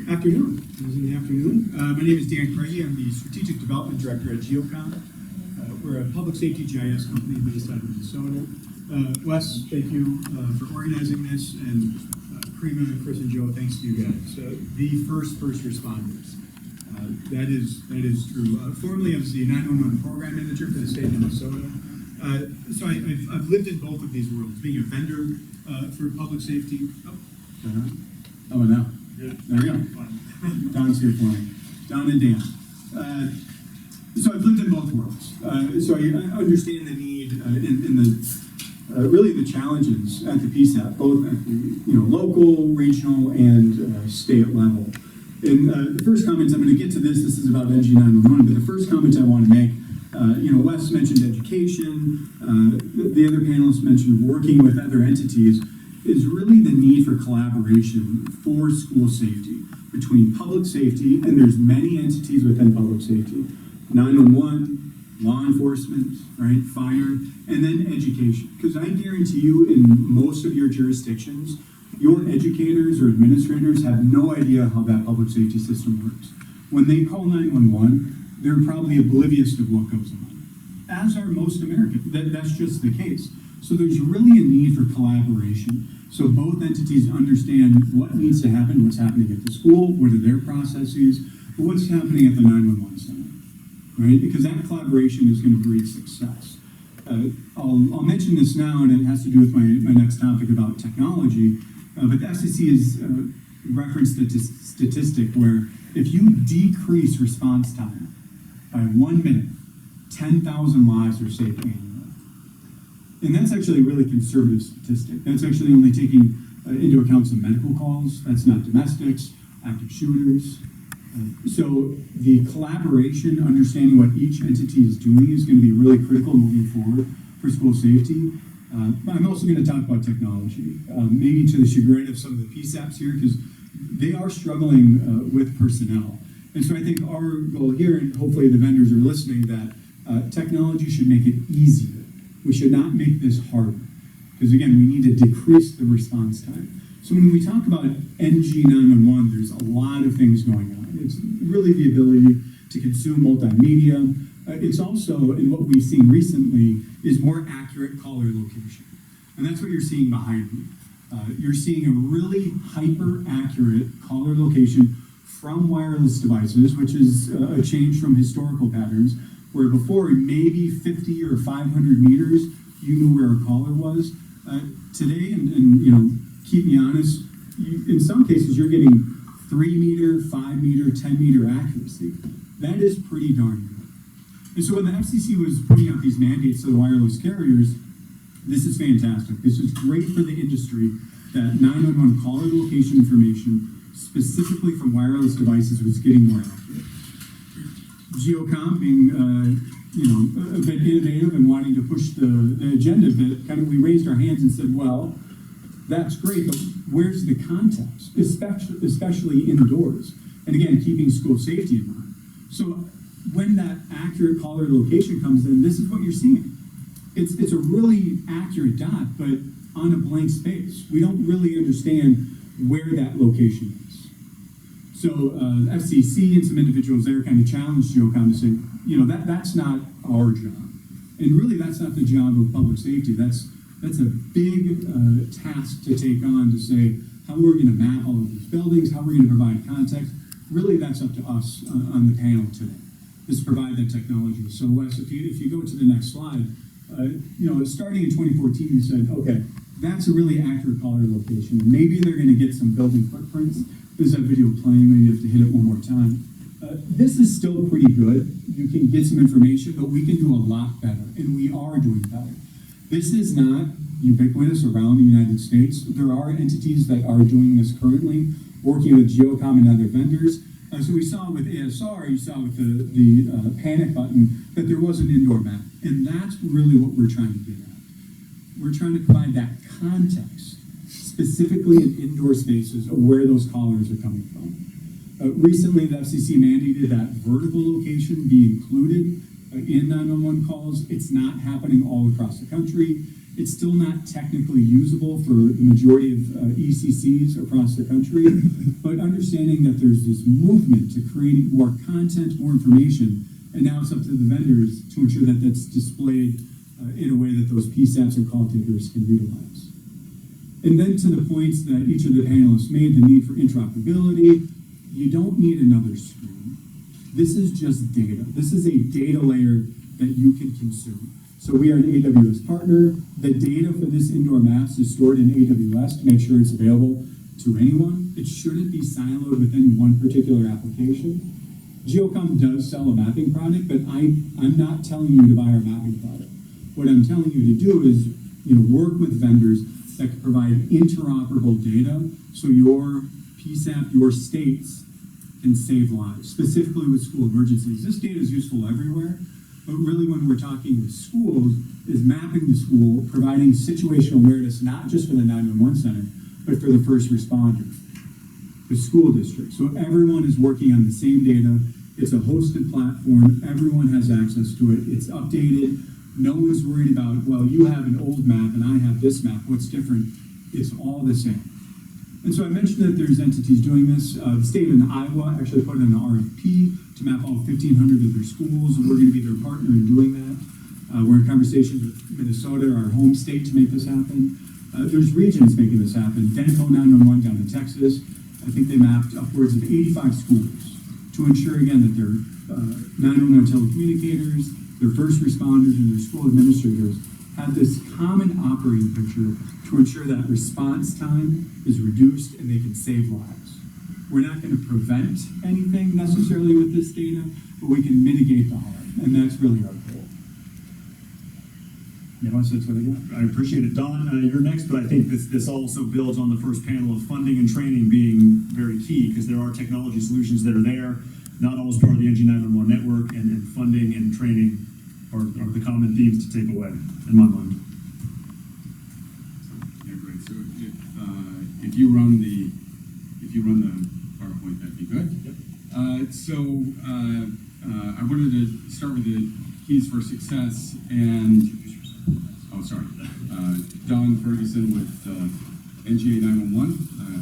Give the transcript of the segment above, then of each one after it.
Afternoon. It was in the afternoon. My name is Dan Craigie. I'm the Strategic Development Director at Geocom. We're a public safety GIS company based out of Minnesota. Wes, thank you for organizing this, and Prima, Chris, and Joe, thanks to you guys. The first responders. That is true. Formerly, I was the 911 Program Manager for the state of Minnesota. So I've lived in both of these worlds, being a vendor for public safety. Oh, now. Yeah. There we go. Don's here for me. Don and Dan. So I've lived in both worlds. So I understand the need and the really the challenges at the PSAP, both at the local, regional, and state level. And the first comments, I'm going to get to this. This is about NG911, but the first comment I want to make. Wes mentioned education. The other panelists mentioned working with other entities. Is really the need for collaboration for school safety between public safety, and there's many entities within public safety, 911, law enforcement, right, fire, and then education. Because I guarantee you in most of your jurisdictions, your educators or administrators have no idea how that public safety system works. When they call 911, they're probably oblivious to what goes on, as are most Americans. That's just the case. So there's really a need for collaboration. So both entities understand what needs to happen, what's happening at the school, what are their processes, what's happening at the 911 center, right? Because that collaboration is going to breed success. I'll mention this now, and it has to do with my next topic about technology, but the FCC has referenced a statistic where if you decrease response time by 1 minute, 10,000 lives are saved annually. And that's actually a really conservative statistic. That's actually only taking into account some medical calls. That's not domestics, active shooters. So the collaboration, understanding what each entity is doing is going to be really critical moving forward for school safety. I'm also going to talk about technology, maybe to the chagrin of some of the PSAPs here, because they are struggling with personnel. And so I think our goal here, and hopefully the vendors are listening, that technology should make it easier. We should not make this harder, because again, we need to decrease the response time. So when we talk about NG911, there's a lot of things going on. It's really the ability to consume multimedia. It's also, in what we've seen recently, is more accurate caller location. And that's what you're seeing behind me. You're seeing a really hyper-accurate caller location from wireless devices, which is a change from historical patterns, where before maybe 50 or 500 meters, you knew where a caller was. Today, and keep me honest, in some cases you're getting 3 meter, 5 meter, 10 meter accuracy. That is pretty darn good. And so when the FCC was putting out these mandates to the wireless carriers, this is fantastic. This is great for the industry that 911 caller location information, specifically from wireless devices, was getting more accurate. Geocom being, a bit innovative and wanting to push the agenda a bit, kind of we raised our hands and said, well, that's great, but where's the context, especially indoors? And again, keeping school safety in mind. So when that accurate caller location comes in, this is what you're seeing. It's a really accurate dot, but on a blank space. We don't really understand where that location is. So FCC and some individuals there kind of challenged Geocom to say, that's not our job. And really that's not the job of public safety. That's a big task to take on, to say how we're going to map all of these buildings, how we're going to provide context. Really that's up to us on the panel today, is provide that technology. So Wes, if you go to the next slide, starting in 2014, you said, okay, that's a really accurate caller location. Maybe they're going to get some building footprints. There's that video playing, maybe you have to hit it one more time. This is still pretty good. You can get some information, but we can do a lot better, and we are doing better. This is not ubiquitous around the United States. There are entities that are doing this currently, working with Geocom and other vendors. So we saw with ASR, you saw with the panic button, that there was an indoor map, and that's really what we're trying to get at. We're trying to provide that context, specifically in indoor spaces, of where those callers are coming from. Recently, the FCC mandated that vertical location be included in 911 calls. It's not happening all across the country. It's still not technically usable for the majority of ECCs across the country, but understanding that there's this movement to create more content, more information, and now it's up to the vendors to ensure that that's displayed in a way that ththose PSAPs and call takers can utilize. And then to the points that each of the panelists made, the need for interoperability, you don't need another screen. This is just data. This is a data layer that you can consume. So we are an AWS partner. The data for this indoor maps is stored in AWS to make sure it's available to anyone. It shouldn't be siloed within one particular application. Geocom does sell a mapping product, but I'm not telling you to buy our mapping product. What I'm telling you to do is, work with vendors that can provide interoperable data so your PSAP, your states, can save lives, specifically with school emergencies. This data is useful everywhere, but really when we're talking with schools, is mapping the school, providing situational awareness, not just for the 911 center, but for the first responders, the school district. So everyone is working on the same data. It's a hosted platform. Everyone has access to it. It's updated. No one's worried about, well, you have an old map and I have this map. What's different? It's all the same. And so I mentioned that there's entities doing this. The state of Iowa actually put in an RFP to map all 1,500 of their schools, and we're going to be their partner in doing that. We're in conversations with Minnesota, our home state, to make this happen. There's regions making this happen. Denko 911 down in Texas, I think they mapped upwards of 85 schools to ensure, again, that their 911 telecommunicators, their first responders, and their school administrators have this common operating picture to ensure that response time is reduced and they can save lives. We're not going to prevent anything necessarily with this data, but we can mitigate the harm, and that's really our goal. That's what I got. I appreciate it. Don, you're next, but I think this also builds on the first panel of funding and training being very key, because there are technology solutions that are there, not always part of the NG911 network, and funding and training are the common themes to take away, in my mind. Yeah, great. So if you run the PowerPoint, that'd be good. Yep. I wanted to start with the keys for success, and Don Ferguson with NGA 911.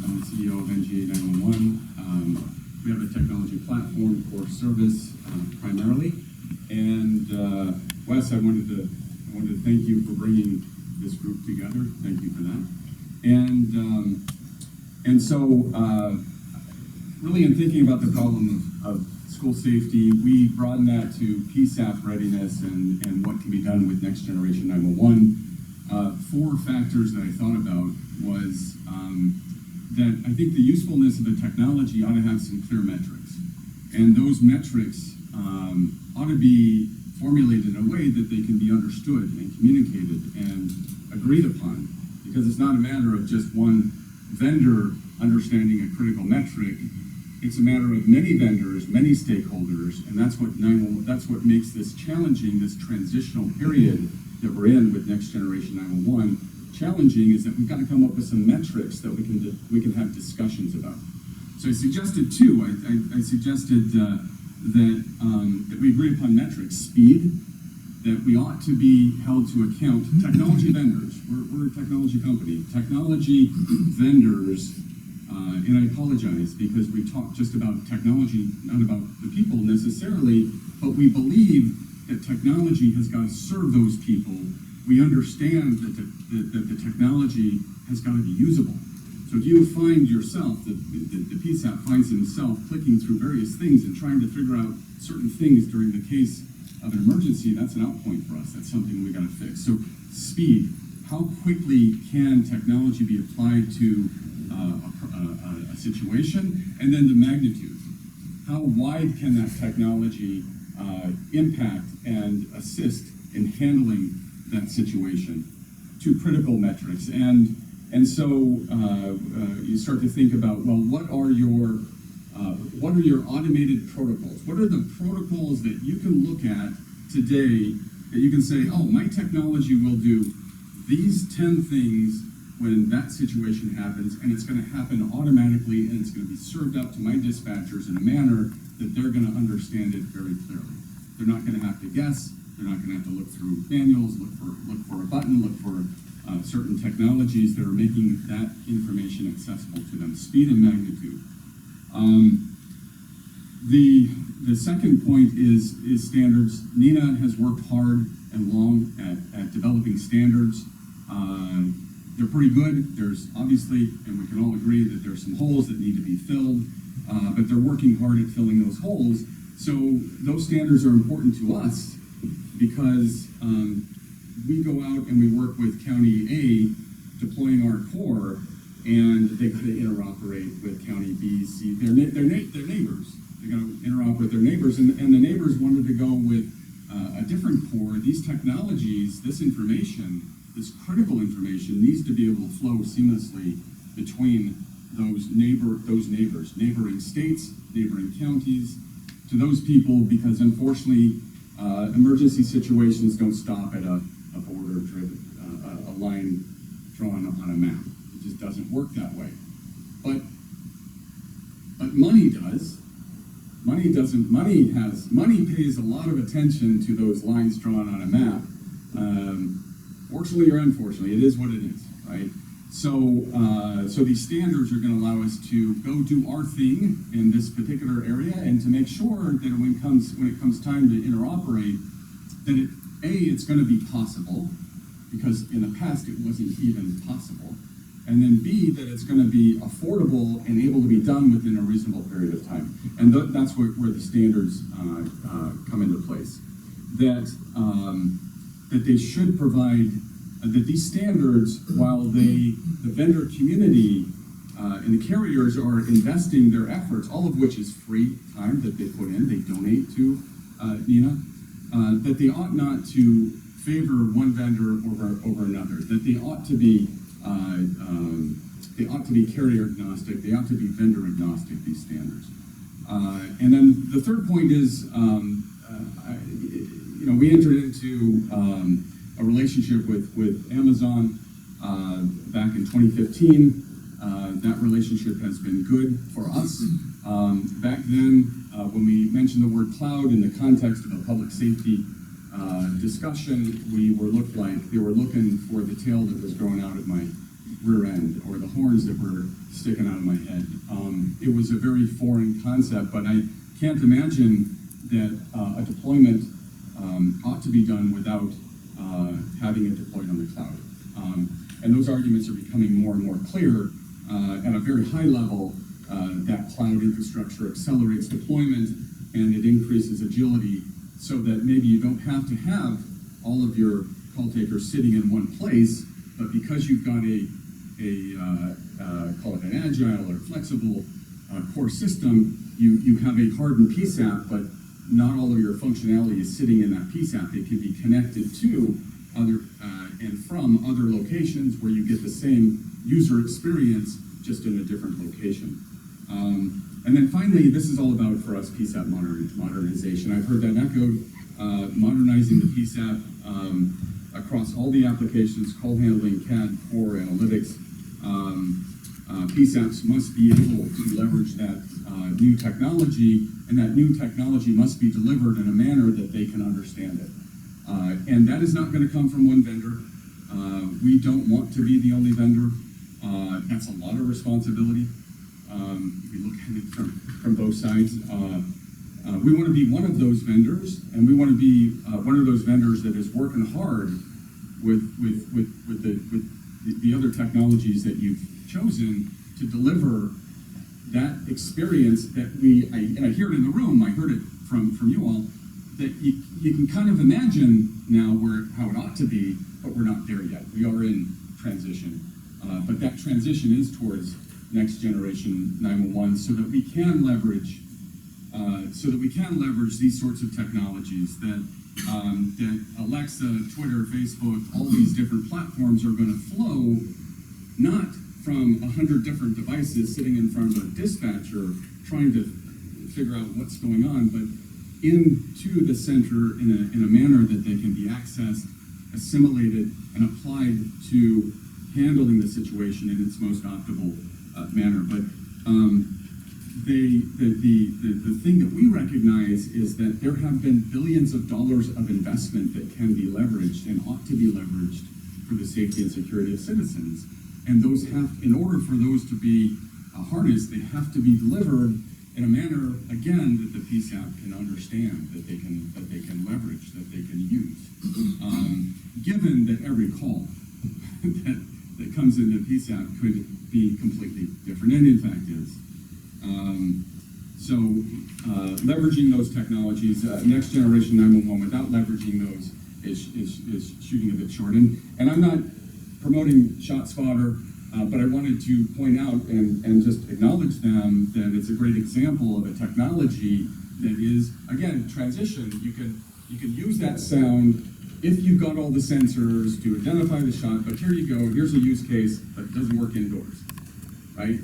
I'm the CEO of NGA 911. We have a technology platform for service primarily, and Wes, I wanted to thank you for bringing this group together. Thank you for that. And so really in thinking about the problem of school safety, we broaden that to PSAP readiness and what can be done with next generation 911. 4 factors that I thought about was that I think the usefulness of the technology ought to have some clear metrics. And those metrics ought to be formulated in a way that they can be understood and communicated and agreed upon. Because it's not a matter of just one vendor understanding a critical metric. It's a matter of many vendors, many stakeholders, and that's what makes this challenging, this transitional period that we're in with next generation 911. Challenging is that we've got to come up with some metrics that we can have discussions about. So I suggested 2. I suggested that we agree upon metrics: speed, that we ought to be held to account. Technology vendors, we're a technology company. Technology vendors. And I apologize because we talk just about technology, not about the people necessarily, but we believe that technology has got to serve those people. We understand that the technology has got to be usable. So if you find yourself, the PSAP finds himself clicking through various things and trying to figure out certain things during the case of an emergency, that's an out point for us. That's something we got to fix. So speed, how quickly can technology be applied to a situation, and then the magnitude. How wide can that technology impact and assist in handling that situation? 2 critical metrics, and so you start to think about, well, what are your automated protocols? What are the protocols that you can look at today that you can say, oh, my technology will do these 10 things when that situation happens, and it's going to happen automatically, and it's going to be served up to my dispatchers in a manner that they're going to understand it very clearly. They're not going to have to guess. They're not going to have to look through manuals, look for a button, look for certain technologies that are making that information accessible to them, speed and magnitude. The second point is standards. Nina has worked hard and long at developing standards. They're pretty good. There's obviously, and we can all agree that there's some holes that need to be filled, but they're working hard at filling those holes. So those standards are important to us because we go out and we work with County A deploying our core, and they got to interoperate with County B, C. They're neighbors. They got to interoperate with their neighbors, and the neighbors wanted to go with a different core. These technologies, this information, this critical information needs to be able to flow seamlessly between those neighbors, neighboring states, neighboring counties, to those people, because unfortunately, emergency situations don't stop at a border driven, a line drawn on a map. It just doesn't work that way. But money does. Money doesn't. Money pays a lot of attention to those lines drawn on a map. Fortunately or unfortunately, it is what it is, right? So these standards are going to allow us to go do our thing in this particular area, and to make sure that when it comes time to interoperate, that it's going to be possible, because in the past it wasn't even possible, and then B, that it's going to be affordable and able to be done within a reasonable period of time. And that's where the standards come into place. That they should provide, that these standards, while the vendor community and the carriers are investing their efforts, all of which is free time that they put in, they donate to Nina, that they ought not to favor one vendor over another, that they ought to be carrier agnostic, they ought to be vendor agnostic, these standards. And then the third point is, we entered into a relationship with Amazon back in 2015. That relationship has been good for us. Back then, when we mentioned the word cloud in the context of a public safety discussion, they were looking for the tail that was growing out of my rear end, or the horns that were sticking out of my head. It was a very foreign concept, but I can't imagine that a deployment ought to be done without having it deployed on the cloud. And those arguments are becoming more and more clear at a very high level. That cloud infrastructure accelerates deployment, and it increases agility, so that maybe you don't have to have all of your call takers sitting in one place, but because you've got call it an agile or flexible core system, you have a hardened PSAP, but not all of your functionality is sitting in that PSAP. It can be connected to other and from other locations where you get the same user experience, just in a different location. And then finally, this is all about, for us, PSAP modernization. I've heard that echoed, modernizing the PSAP across all the applications, call handling, CAD, core, analytics. PSAPs must be able to leverage that new technology, and that new technology must be delivered in a manner that they can understand it. And that is not going to come from one vendor. We don't want to be the only vendor. That's a lot of responsibility. We look at it from both sides. We want to be one of those vendors, and we want to be one of those vendors that is working hard with the other technologies that you've chosen to deliver that experience that and I hear it in the room, I heard it from you all, that you can kind of imagine now how it ought to be, but we're not there yet. We are in transition. But that transition is towards next generation 911, so that we can leverage these sorts of technologies that Alexa, Twitter, Facebook, all these different platforms are going to flow, not from 100 different devices sitting in front of a dispatcher trying to figure out what's going on, but into the center in a manner that they can be accessed, assimilated, and applied to handling the situation in its most optimal manner. But the thing that we recognize is that there have been billions of dollars of investment that can be leveraged and ought to be leveraged for the safety and security of citizens. And those have, in order for those to be harnessed, they have to be delivered in a manner, again, that the PSAP can understand, that they can leverage, that they can use. Given that every call that comes into PSAP could be completely different, and in fact is. Leveraging those technologies, next generation 911 without leveraging those is shooting a bit short. And I'm not promoting ShotSpotter, but I wanted to point out and just acknowledge them that it's a great example of a technology that is, again, transition. You can use that sound if you've got all the sensors to identify the shot, but here you go, here's a use case that doesn't work indoors, right?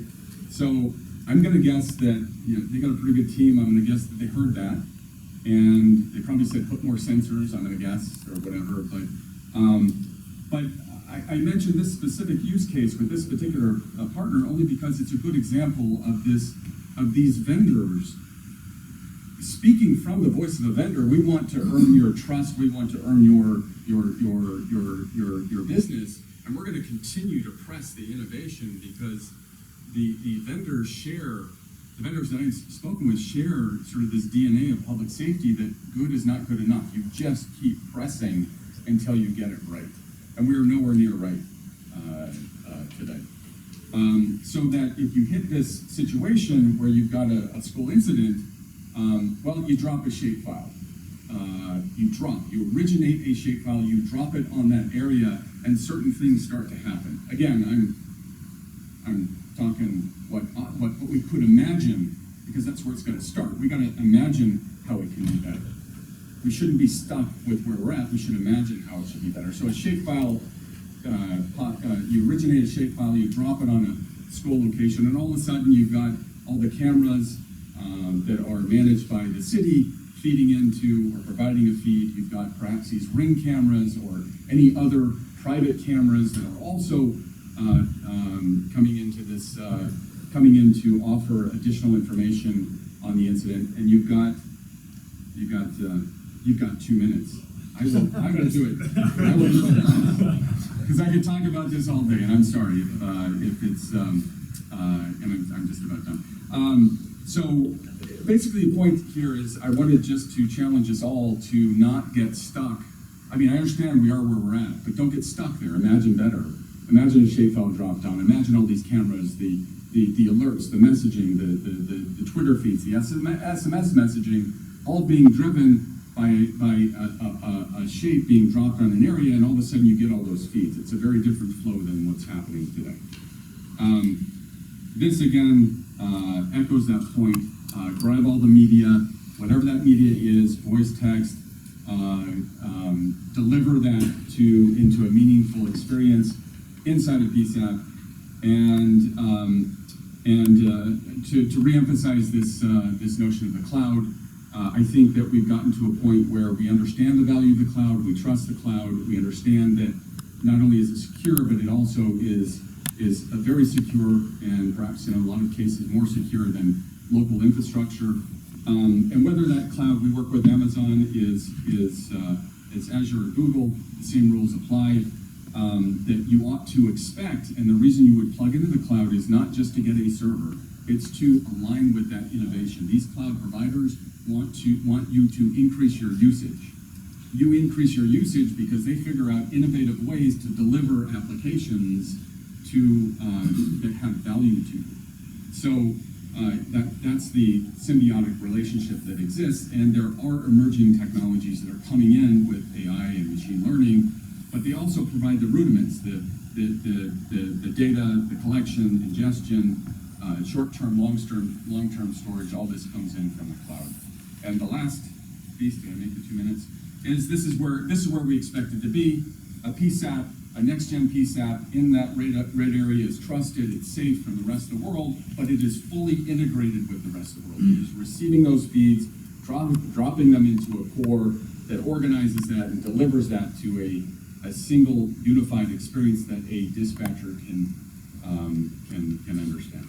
So I'm gonna guess that, they got a pretty good team. I'm gonna guess that they heard that, and they probably said put more sensors, I'm gonna guess, or whatever, but I mentioned this specific use case with this particular partner only because it's a good example of these vendors speaking from the voice of the vendor. We want to earn your trust. We want to earn your business, and we're going to continue to press the innovation because the vendors that I've spoken with share sort of this DNA of public safety that good is not good enough. You just keep pressing until you get it right. And we are nowhere near right today. So that if you hit this situation where you've got a school incident, well, you drop a shapefile. You originate a shapefile, you drop it on that area, and certain things start to happen. Again, I'm talking what we could imagine, because that's where it's going to start. We got to imagine how it can be better. We shouldn't be stuck with where we're at. We should imagine how it should be better. So a shapefile, you originate a shapefile, you drop it on a school location, and all of a sudden you've got all the cameras that are managed by the city feeding into or providing a feed. You've got perhaps these ring cameras or any other private cameras that are also coming in to offer additional information on the incident. And you've got 2 minutes. I'm going to do it. I will do it. Because I could talk about this all day, and I'm sorry if it's, and I'm just about done. So basically the point here is I wanted just to challenge us all to not get stuck. I mean, I understand we are where we're at, but don't get stuck there. Imagine better. Imagine a shapefile drop down. Imagine all these cameras, the alerts, the messaging, the Twitter feeds, the SMS messaging, all being driven by a shape being dropped on an area, and all of a sudden you get all those feeds. It's a very different flow than what's happening today. This again echoes that point. Grab all the media, whatever that media is, voice, text, deliver that into a meaningful experience inside of PSAP, and to reemphasize this notion of the cloud. I think that we've gotten to a point where we understand the value of the cloud, we trust the cloud, we understand that not only is it secure, but it also is a very secure, and perhaps in a lot of cases more secure than local infrastructure. And whether that cloud, we work with Amazon, is Azure or Google, the same rules apply. That you ought to expect, and the reason you would plug into the cloud is not just to get a server, it's to align with that innovation. These cloud providers want you to increase your usage. You increase your usage because they figure out innovative ways to deliver applications that have value to you. So that's the symbiotic relationship that exists, and there are emerging technologies that are coming in with AI and machine learning, but they also provide the rudiments, the data, the collection, ingestion, short-term, long-term storage. All this comes in from the cloud. And the last piece, did I make the 2 minutes? Is this is where we expect it to be. A PSAP, a next-gen PSAP in that red area is trusted, it's safe from the rest of the world, but it is fully integrated with the rest of the world. It is receiving those feeds, dropping them into a core that organizes that and delivers that to a single unified experience that a dispatcher can understand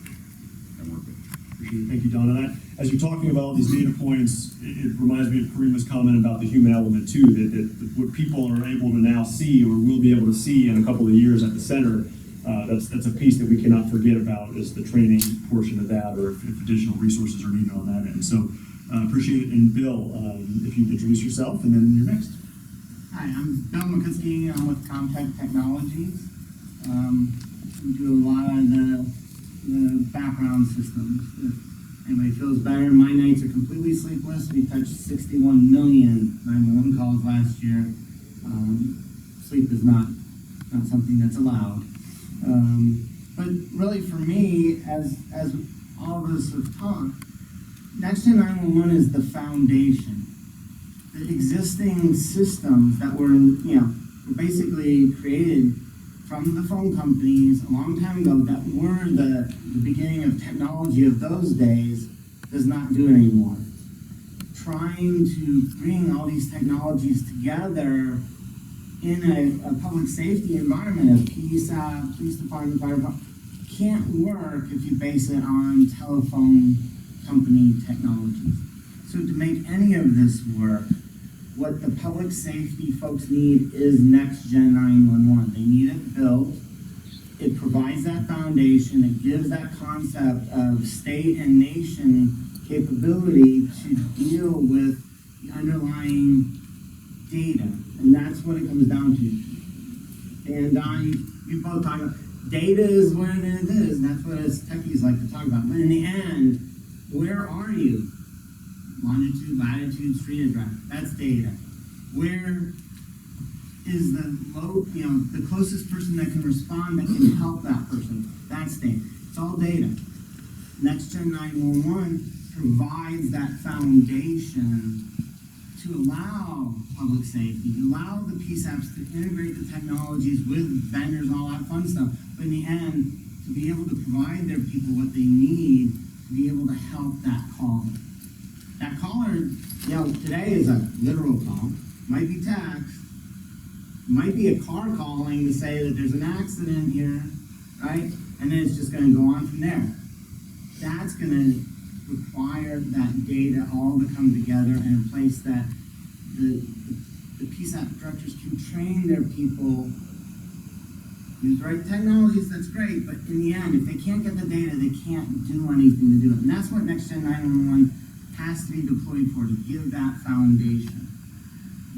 and work with. Appreciate it. Thank you, Donna. As you're talking about all these data points, it reminds me of Karima's comment about the human element too, that what people are able to now see or will be able to see in a couple of years at the center, that's a piece that we cannot forget about is the training portion of that, or if additional resources are needed on that end. So appreciate it. And Bill, if you'd introduce yourself, and then you're next. Hi, I'm Bill McCuskey. I'm with Comtech Technologies. We do a lot of the background systems. If anybody feels better, my nights are completely sleepless. We touched 61 million 911 calls last year. Sleep is not something that's allowed. But really for me, as all of us have talked, Next Gen 911 is the foundation. The existing systems that were basically created from the phone companies a long time ago that were the beginning of technology of those days does not do it anymore. Trying to bring all these technologies together in a public safety environment of PSAP, police department, fire department, can't work if you base it on telephone company technologies. So to make any of this work, what the public safety folks need is Next Gen 911. They need it built. It provides that foundation. It gives that concept of state and nation capability to deal with the underlying data. And that's what it comes down to. And you both talk about data is what it is, and that's what us techies like to talk about. But in the end, where are you? Longitude, latitude, street address, that's data. Where is the closest person that can respond that can help that person? That's data. It's all data. Next Gen 911 provides that foundation to allow public safety, allow the PSAPs to integrate the technologies with vendors and all that fun stuff. But in the end, to be able to provide their people what they need to be able to help that caller. That caller, today is a literal call, might be text, might be a car calling to say that there's an accident here, right? And then it's just going to go on from there. That's going to require that data all to come together in a place that the PSAP directors can train their people, use the right technologies, that's great, but in the end, if they can't get the data, they can't do anything to do it. And that's what Next Gen 911 has to be deployed for, to give that foundation.